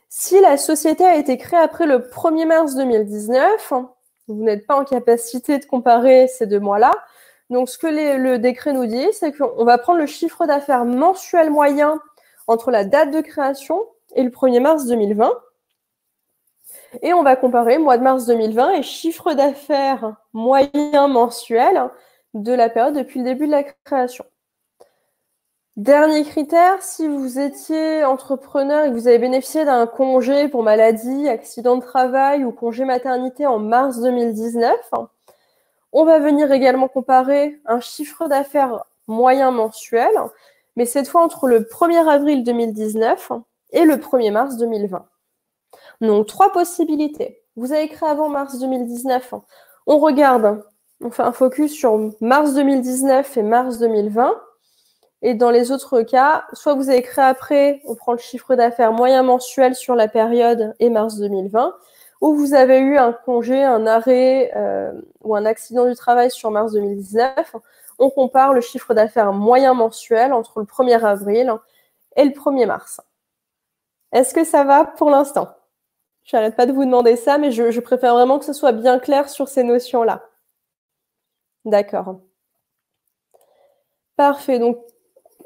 Si la société a été créée après le 1er mars 2019, vous n'êtes pas en capacité de comparer ces 2 mois-là. Donc, ce que le décret nous dit, c'est qu'on va prendre le chiffre d'affaires mensuel moyen entre la date de création et le 1er mars 2020. Et on va comparer mois de mars 2020 et chiffre d'affaires moyen mensuel de la période depuis le début de la création. Dernier critère, si vous étiez entrepreneur et que vous avez bénéficié d'un congé pour maladie, accident de travail ou congé maternité en mars 2019, on va venir également comparer un chiffre d'affaires moyen mensuel, mais cette fois entre le 1er avril 2019 et le 1er mars 2020. Donc, 3 possibilités. Vous avez créé avant mars 2019. On regarde, on fait un focus sur mars 2019 et mars 2020. Et dans les autres cas, soit vous avez créé après, on prend le chiffre d'affaires moyen mensuel sur la période et mars 2020, ou vous avez eu un congé, un arrêt ou un accident du travail sur mars 2019, on compare le chiffre d'affaires moyen mensuel entre le 1er avril et le 1er mars. Est-ce que ça va pour l'instant? Je n'arrête pas de vous demander ça, mais je préfère vraiment que ce soit bien clair sur ces notions-là. D'accord. Parfait. Donc,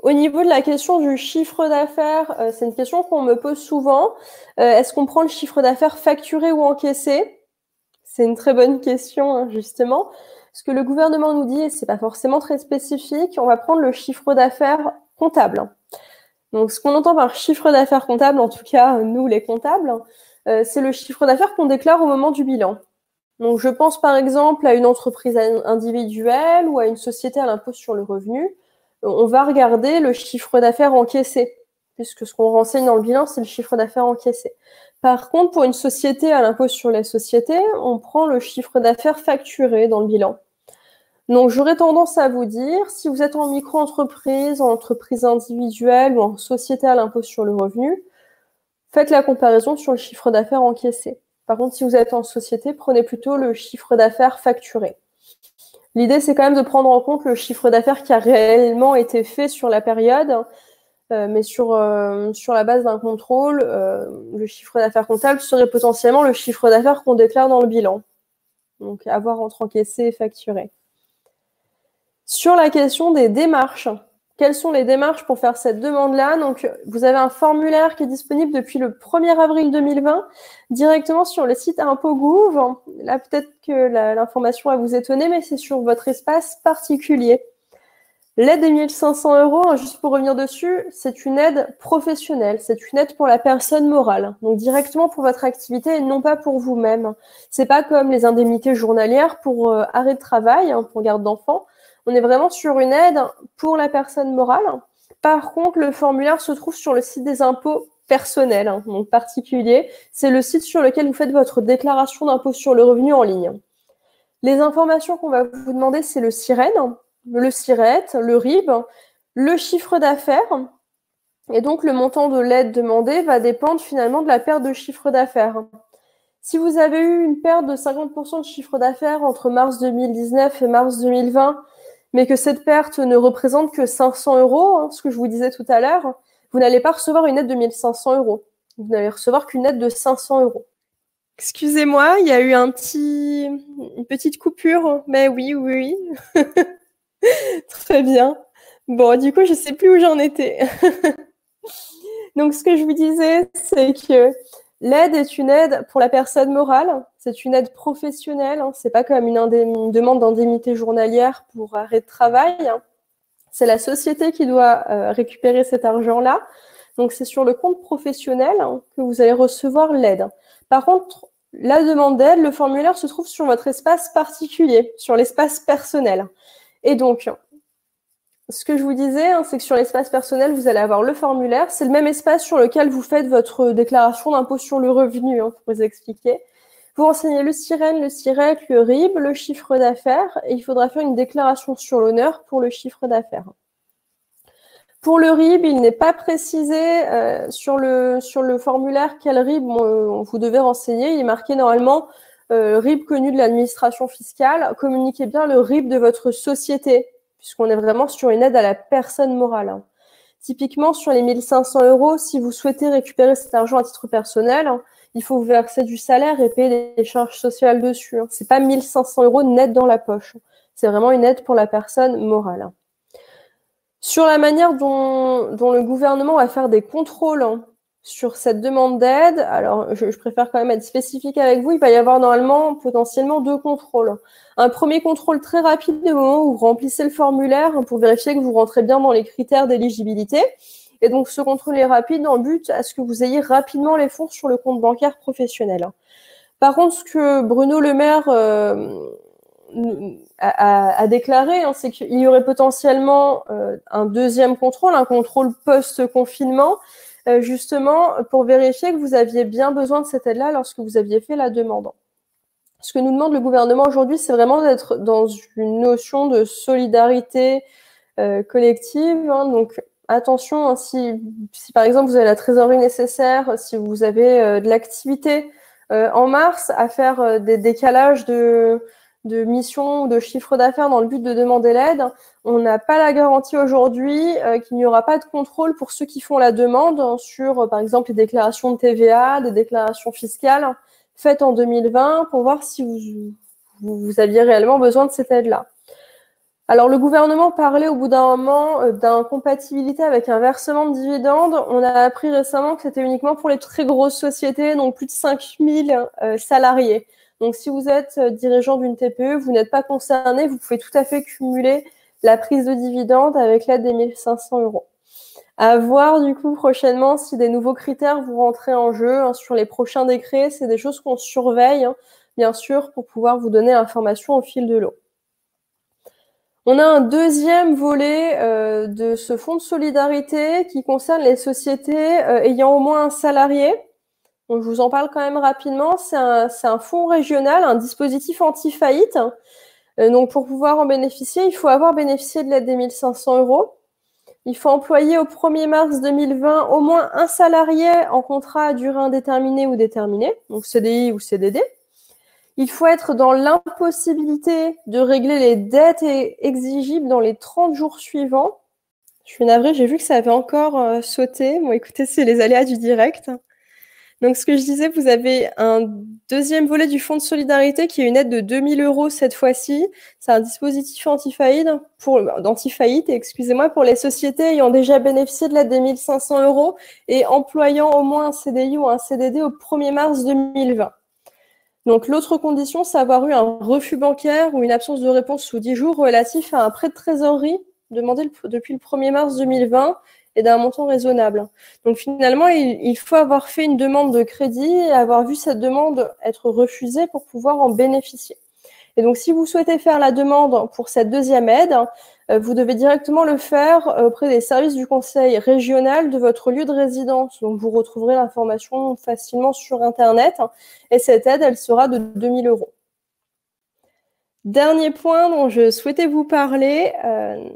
au niveau de la question du chiffre d'affaires, c'est une question qu'on me pose souvent. Est-ce qu'on prend le chiffre d'affaires facturé ou encaissé? C'est une très bonne question, hein, justement. Ce que le gouvernement nous dit, et c'est pas forcément très spécifique, on va prendre le chiffre d'affaires comptable. Donc, ce qu'on entend par chiffre d'affaires comptable, en tout cas, nous, les comptables, c'est le chiffre d'affaires qu'on déclare au moment du bilan. Donc, je pense par exemple à une entreprise individuelle ou à une société à l'impôt sur le revenu. On va regarder le chiffre d'affaires encaissé, puisque ce qu'on renseigne dans le bilan, c'est le chiffre d'affaires encaissé. Par contre, pour une société à l'impôt sur les sociétés, on prend le chiffre d'affaires facturé dans le bilan. Donc, j'aurais tendance à vous dire, si vous êtes en micro-entreprise, en entreprise individuelle ou en société à l'impôt sur le revenu, faites la comparaison sur le chiffre d'affaires encaissé. Par contre, si vous êtes en société, prenez plutôt le chiffre d'affaires facturé. L'idée, c'est quand même de prendre en compte le chiffre d'affaires qui a réellement été fait sur la période, mais sur la base d'un contrôle, le chiffre d'affaires comptable serait potentiellement le chiffre d'affaires qu'on déclare dans le bilan. Donc, à voir entre encaissé et facturé. Sur la question des démarches, quelles sont les démarches pour faire cette demande-là? Donc, vous avez un formulaire qui est disponible depuis le 1er avril 2020, directement sur le site ImpotsGouv. Là, peut-être que l'information va vous étonner, mais c'est sur votre espace particulier. L'aide des 1 500 €, juste pour revenir dessus, c'est une aide professionnelle, c'est une aide pour la personne morale, donc directement pour votre activité et non pas pour vous-même. C'est pas comme les indemnités journalières pour arrêt de travail, pour garde d'enfants. On est vraiment sur une aide pour la personne morale. Par contre, le formulaire se trouve sur le site des impôts personnels, donc particulier. C'est le site sur lequel vous faites votre déclaration d'impôt sur le revenu en ligne. Les informations qu'on va vous demander, c'est le SIREN, le SIRET, le RIB, le chiffre d'affaires. Et donc, le montant de l'aide demandée va dépendre finalement de la perte de chiffre d'affaires. Si vous avez eu une perte de 50% de chiffre d'affaires entre mars 2019 et mars 2020, mais que cette perte ne représente que 500 €, ce que je vous disais tout à l'heure, vous n'allez pas recevoir une aide de 1 500 €. Vous n'allez recevoir qu'une aide de 500 €. Excusez-moi, il y a eu une petite coupure. Mais oui. Très bien. Bon, du coup, je sais plus où j'en étais. Donc, ce que je vous disais, c'est que l'aide est une aide pour la personne morale. C'est une aide professionnelle. C'est pas comme une demande d'indemnité journalière pour arrêt de travail. C'est la société qui doit récupérer cet argent-là. Donc, c'est sur le compte professionnel que vous allez recevoir l'aide. Par contre, la demande d'aide, le formulaire se trouve sur votre espace particulier, sur l'espace personnel. Et donc, ce que je vous disais, c'est que sur l'espace personnel, vous allez avoir le formulaire. C'est le même espace sur lequel vous faites votre déclaration d'impôt sur le revenu, pour vous expliquer. Vous renseignez le SIREN, le SIRET, le RIB, le chiffre d'affaires, et il faudra faire une déclaration sur l'honneur pour le chiffre d'affaires. Pour le RIB, il n'est pas précisé sur le formulaire quel RIB vous devez renseigner. Il est marqué normalement RIB connu de l'administration fiscale. Communiquez bien le RIB de votre société, puisqu'on est vraiment sur une aide à la personne morale. Typiquement, sur les 1 500 €, si vous souhaitez récupérer cet argent à titre personnel, il faut vous verser du salaire et payer des charges sociales dessus. C'est pas 1 500 € net dans la poche. C'est vraiment une aide pour la personne morale. Sur la manière dont le gouvernement va faire des contrôles sur cette demande d'aide, alors je préfère quand même être spécifique avec vous, il va y avoir normalement potentiellement 2 contrôles. Un premier contrôle très rapide au moment où vous remplissez le formulaire pour vérifier que vous rentrez bien dans les critères d'éligibilité. Et donc ce contrôle est rapide en but à ce que vous ayez rapidement les fonds sur le compte bancaire professionnel. Par contre, ce que Bruno Le Maire a déclaré, c'est qu'il y aurait potentiellement un deuxième contrôle, un contrôle post-confinement, justement pour vérifier que vous aviez bien besoin de cette aide-là lorsque vous aviez fait la demande. Ce que nous demande le gouvernement aujourd'hui, c'est vraiment d'être dans une notion de solidarité collective. Hein. Donc, attention, hein, si par exemple vous avez la trésorerie nécessaire, si vous avez de l'activité en mars, à faire des décalages de missions ou de chiffre d'affaires dans le but de demander l'aide, on n'a pas la garantie aujourd'hui qu'il n'y aura pas de contrôle pour ceux qui font la demande sur, par exemple, les déclarations de TVA, des déclarations fiscales faites en 2020 pour voir si vous aviez réellement besoin de cette aide-là. Alors, le gouvernement parlait au bout d'un moment d'incompatibilité avec un versement de dividendes. On a appris récemment que c'était uniquement pour les très grosses sociétés, donc plus de 5000 salariés. Donc, si vous êtes dirigeant d'une TPE, vous n'êtes pas concerné, vous pouvez tout à fait cumuler la prise de dividendes avec l'aide des 1500 €. À voir du coup prochainement si des nouveaux critères vont rentrer en jeu hein, sur les prochains décrets. C'est des choses qu'on surveille, hein, bien sûr, pour pouvoir vous donner l'information au fil de l'eau. On a un deuxième volet de ce fonds de solidarité qui concerne les sociétés ayant au moins un salarié. Donc, je vous en parle quand même rapidement. C'est un fonds régional, un dispositif anti-faillite. Donc, pour pouvoir en bénéficier, il faut avoir bénéficié de l'aide des 1500 €. Il faut employer au 1er mars 2020 au moins un salarié en contrat à durée indéterminée ou déterminée, donc CDI ou CDD. Il faut être dans l'impossibilité de régler les dettes exigibles dans les 30 jours suivants. Je suis navrée, j'ai vu que ça avait encore sauté. Bon, écoutez, c'est les aléas du direct. Donc, ce que je disais, vous avez un deuxième volet du fonds de solidarité qui est une aide de 2000 € cette fois-ci. C'est un dispositif d'anti-faillite, excusez-moi, pour les sociétés ayant déjà bénéficié de l'aide des 1500 € et employant au moins un CDI ou un CDD au 1er mars 2020. Donc, l'autre condition, c'est avoir eu un refus bancaire ou une absence de réponse sous 10 jours relatif à un prêt de trésorerie demandé depuis le 1er mars 2020 et d'un montant raisonnable. Donc, finalement, il faut avoir fait une demande de crédit et avoir vu cette demande être refusée pour pouvoir en bénéficier. Et donc, si vous souhaitez faire la demande pour cette deuxième aide, vous devez directement le faire auprès des services du conseil régional de votre lieu de résidence. Donc, vous retrouverez l'information facilement sur Internet. Et cette aide, elle sera de 2000 €. Dernier point dont je souhaitais vous parler,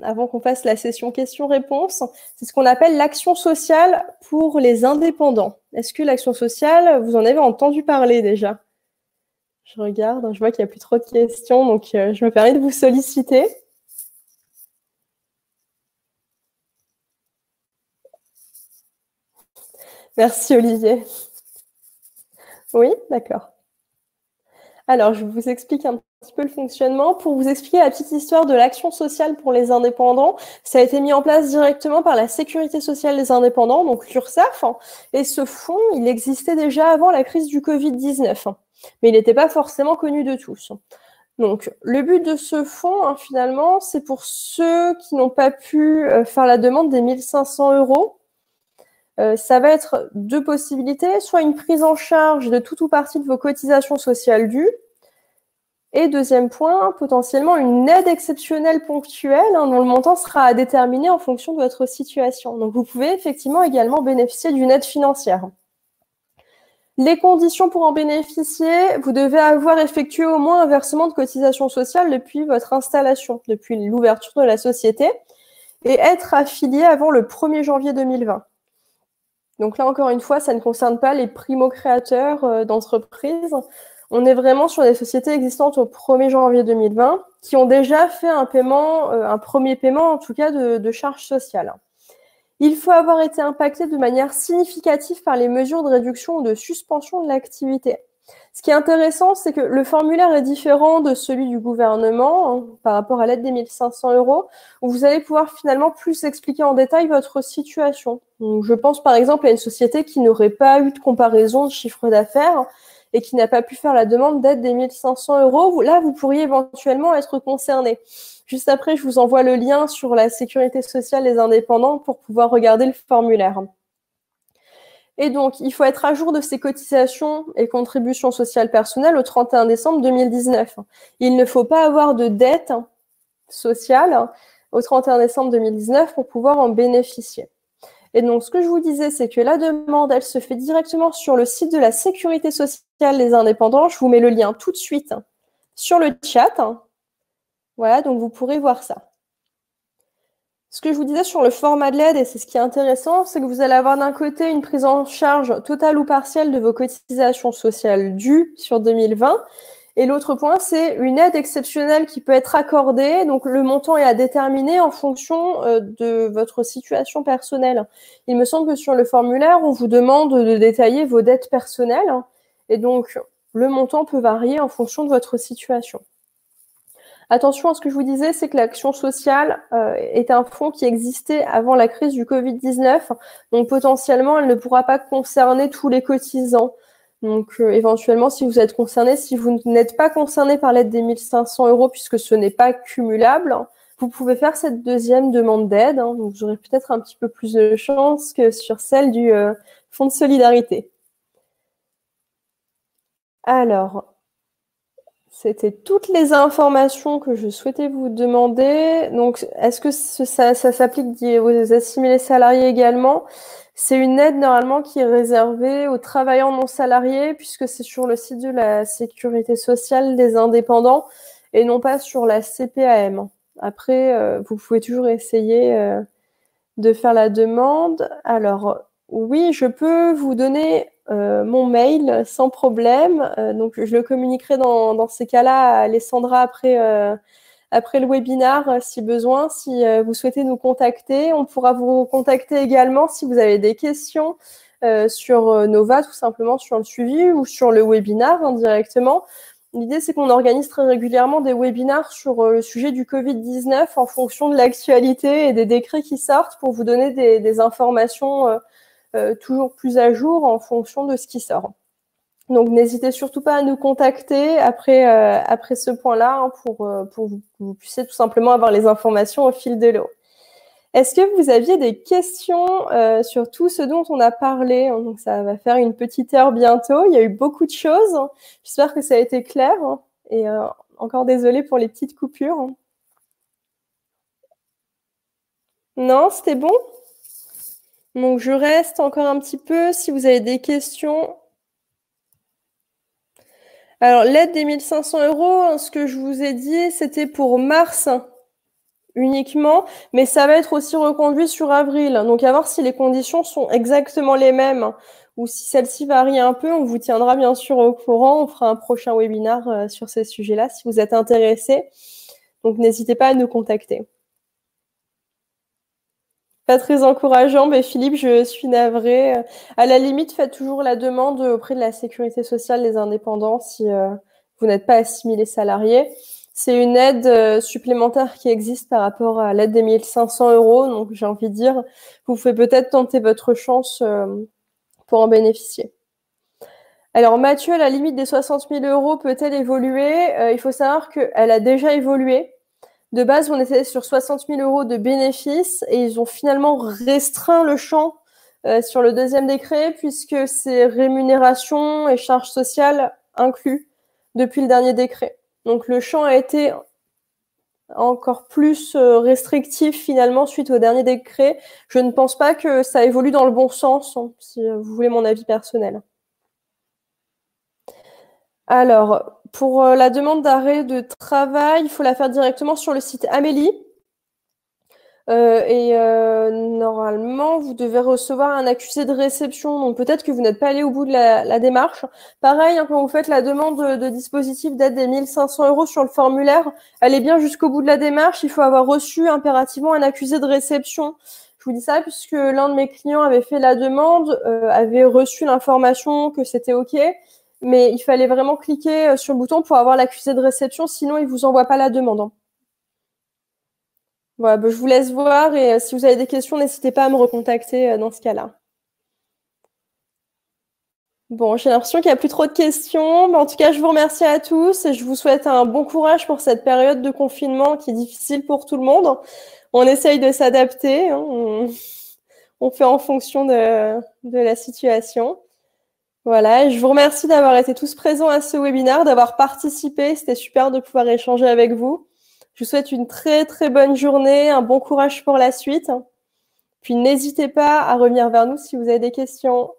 avant qu'on fasse la session questions-réponses, c'est ce qu'on appelle l'action sociale pour les indépendants. Est-ce que l'action sociale, vous en avez entendu parler déjà ? Je regarde, je vois qu'il n'y a plus trop de questions, donc je me permets de vous solliciter. Merci Olivier. Oui, d'accord. Alors, je vous explique un petit peu le fonctionnement. Pour vous expliquer la petite histoire de l'action sociale pour les indépendants, ça a été mis en place directement par la Sécurité sociale des indépendants, donc l'URSSAF. Et ce fonds, il existait déjà avant la crise du Covid-19, mais il n'était pas forcément connu de tous. Donc, le but de ce fonds, finalement, c'est pour ceux qui n'ont pas pu faire la demande des 1500 €. Ça va être deux possibilités, soit une prise en charge de tout ou partie de vos cotisations sociales dues, et deuxième point, potentiellement une aide exceptionnelle ponctuelle dont le montant sera à déterminer en fonction de votre situation. Donc, vous pouvez effectivement également bénéficier d'une aide financière. Les conditions pour en bénéficier, vous devez avoir effectué au moins un versement de cotisation sociale depuis votre installation, depuis l'ouverture de la société, et être affilié avant le 1er janvier 2020. Donc là, encore une fois, ça ne concerne pas les primo-créateurs d'entreprises. On est vraiment sur des sociétés existantes au 1er janvier 2020 qui ont déjà fait un paiement, un premier paiement en tout cas de charges sociales. Il faut avoir été impacté de manière significative par les mesures de réduction ou de suspension de l'activité. Ce qui est intéressant, c'est que le formulaire est différent de celui du gouvernement par rapport à l'aide des 1500 €, où vous allez pouvoir finalement plus expliquer en détail votre situation. Donc, je pense par exemple à une société qui n'aurait pas eu de comparaison de chiffre d'affaires et qui n'a pas pu faire la demande d'aide des 1500 €. Là, vous pourriez éventuellement être concerné. Juste après, je vous envoie le lien sur la sécurité sociale des indépendants pour pouvoir regarder le formulaire. Et donc, il faut être à jour de ses cotisations et contributions sociales personnelles au 31 décembre 2019. Il ne faut pas avoir de dette sociale au 31 décembre 2019 pour pouvoir en bénéficier. Et donc, ce que je vous disais, c'est que la demande, elle se fait directement sur le site de la Sécurité sociale des indépendants. Je vous mets le lien tout de suite sur le chat. Voilà, donc vous pourrez voir ça. Ce que je vous disais sur le format de l'aide, et c'est ce qui est intéressant, c'est que vous allez avoir d'un côté une prise en charge totale ou partielle de vos cotisations sociales dues sur 2020. Et l'autre point, c'est une aide exceptionnelle qui peut être accordée. Donc, le montant est à déterminer en fonction de votre situation personnelle. Il me semble que sur le formulaire, on vous demande de détailler vos dettes personnelles. Et donc, le montant peut varier en fonction de votre situation. Attention à ce que je vous disais, c'est que l'action sociale est un fonds qui existait avant la crise du Covid-19. Donc, potentiellement, elle ne pourra pas concerner tous les cotisants. Donc, éventuellement, si vous êtes concerné, si vous n'êtes pas concerné par l'aide des 1 500 € puisque ce n'est pas cumulable, vous pouvez faire cette deuxième demande d'aide. Donc, vous aurez peut-être un petit peu plus de chance que sur celle du Fonds de solidarité. Alors, c'était toutes les informations que je souhaitais vous demander. Donc, est-ce que ça s'applique aux assimilés salariés également? C'est une aide normalement qui est réservée aux travailleurs non salariés puisque c'est sur le site de la Sécurité sociale des indépendants et non pas sur la CPAM. Après, vous pouvez toujours essayer de faire la demande. Alors, oui, je peux vous donner mon mail sans problème. Donc, je le communiquerai dans ces cas-là à Alessandra après le webinaire, si besoin. Si vous souhaitez nous contacter, on pourra vous contacter également si vous avez des questions sur Nova, tout simplement sur le suivi ou sur le webinaire directement. L'idée, c'est qu'on organise très régulièrement des webinaires sur le sujet du Covid-19 en fonction de l'actualité et des décrets qui sortent pour vous donner des informations toujours plus à jour en fonction de ce qui sort. Donc, n'hésitez surtout pas à nous contacter après ce point-là pour que vous puissiez tout simplement avoir les informations au fil de l'eau. Est-ce que vous aviez des questions sur tout ce dont on a parlé? Donc, ça va faire une petite heure bientôt. Il y a eu beaucoup de choses. J'espère que ça a été clair. Et encore désolée pour les petites coupures. Non, c'était bon? Donc, je reste encore un petit peu si vous avez des questions. Alors, l'aide des 1 500 €, ce que je vous ai dit, c'était pour mars uniquement, mais ça va être aussi reconduit sur avril. Donc, à voir si les conditions sont exactement les mêmes ou si celle-ci varie un peu. On vous tiendra bien sûr au courant. On fera un prochain webinaire sur ces sujets-là si vous êtes intéressés. Donc, n'hésitez pas à nous contacter. Pas très encourageant, mais Philippe, je suis navrée. À la limite, faites toujours la demande auprès de la Sécurité sociale des indépendants si vous n'êtes pas assimilé salarié. C'est une aide supplémentaire qui existe par rapport à l'aide des 1 500 €. Donc, j'ai envie de dire, vous pouvez peut-être tenter votre chance pour en bénéficier. Alors, Mathieu, à la limite des 60 000 € peut-elle évoluer? Il faut savoir qu'elle a déjà évolué. De base, on était sur 60 000 € de bénéfices et ils ont finalement restreint le champ sur le deuxième décret puisque c'est rémunération et charges sociales inclus depuis le dernier décret. Donc, le champ a été encore plus restrictif finalement suite au dernier décret. Je ne pense pas que ça évolue dans le bon sens, si vous voulez mon avis personnel. Alors, pour la demande d'arrêt de travail, il faut la faire directement sur le site Amélie. Normalement, vous devez recevoir un accusé de réception. Donc, peut-être que vous n'êtes pas allé au bout de la démarche. Pareil, quand vous faites la demande de dispositif d'aide des 1 500 € sur le formulaire, allez bien jusqu'au bout de la démarche. Il faut avoir reçu impérativement un accusé de réception. Je vous dis ça puisque l'un de mes clients avait fait la demande, avait reçu l'information que c'était OK. Mais il fallait vraiment cliquer sur le bouton pour avoir l'accusé de réception, sinon il ne vous envoie pas la demande. Voilà, je vous laisse voir et si vous avez des questions, n'hésitez pas à me recontacter dans ce cas-là. Bon, j'ai l'impression qu'il n'y a plus trop de questions. Mais en tout cas, je vous remercie à tous et je vous souhaite un bon courage pour cette période de confinement qui est difficile pour tout le monde. On essaye de s'adapter, hein, on fait en fonction de la situation. Voilà, et je vous remercie d'avoir été tous présents à ce webinaire, d'avoir participé. C'était super de pouvoir échanger avec vous. Je vous souhaite une très, très bonne journée, un bon courage pour la suite. Puis n'hésitez pas à revenir vers nous si vous avez des questions.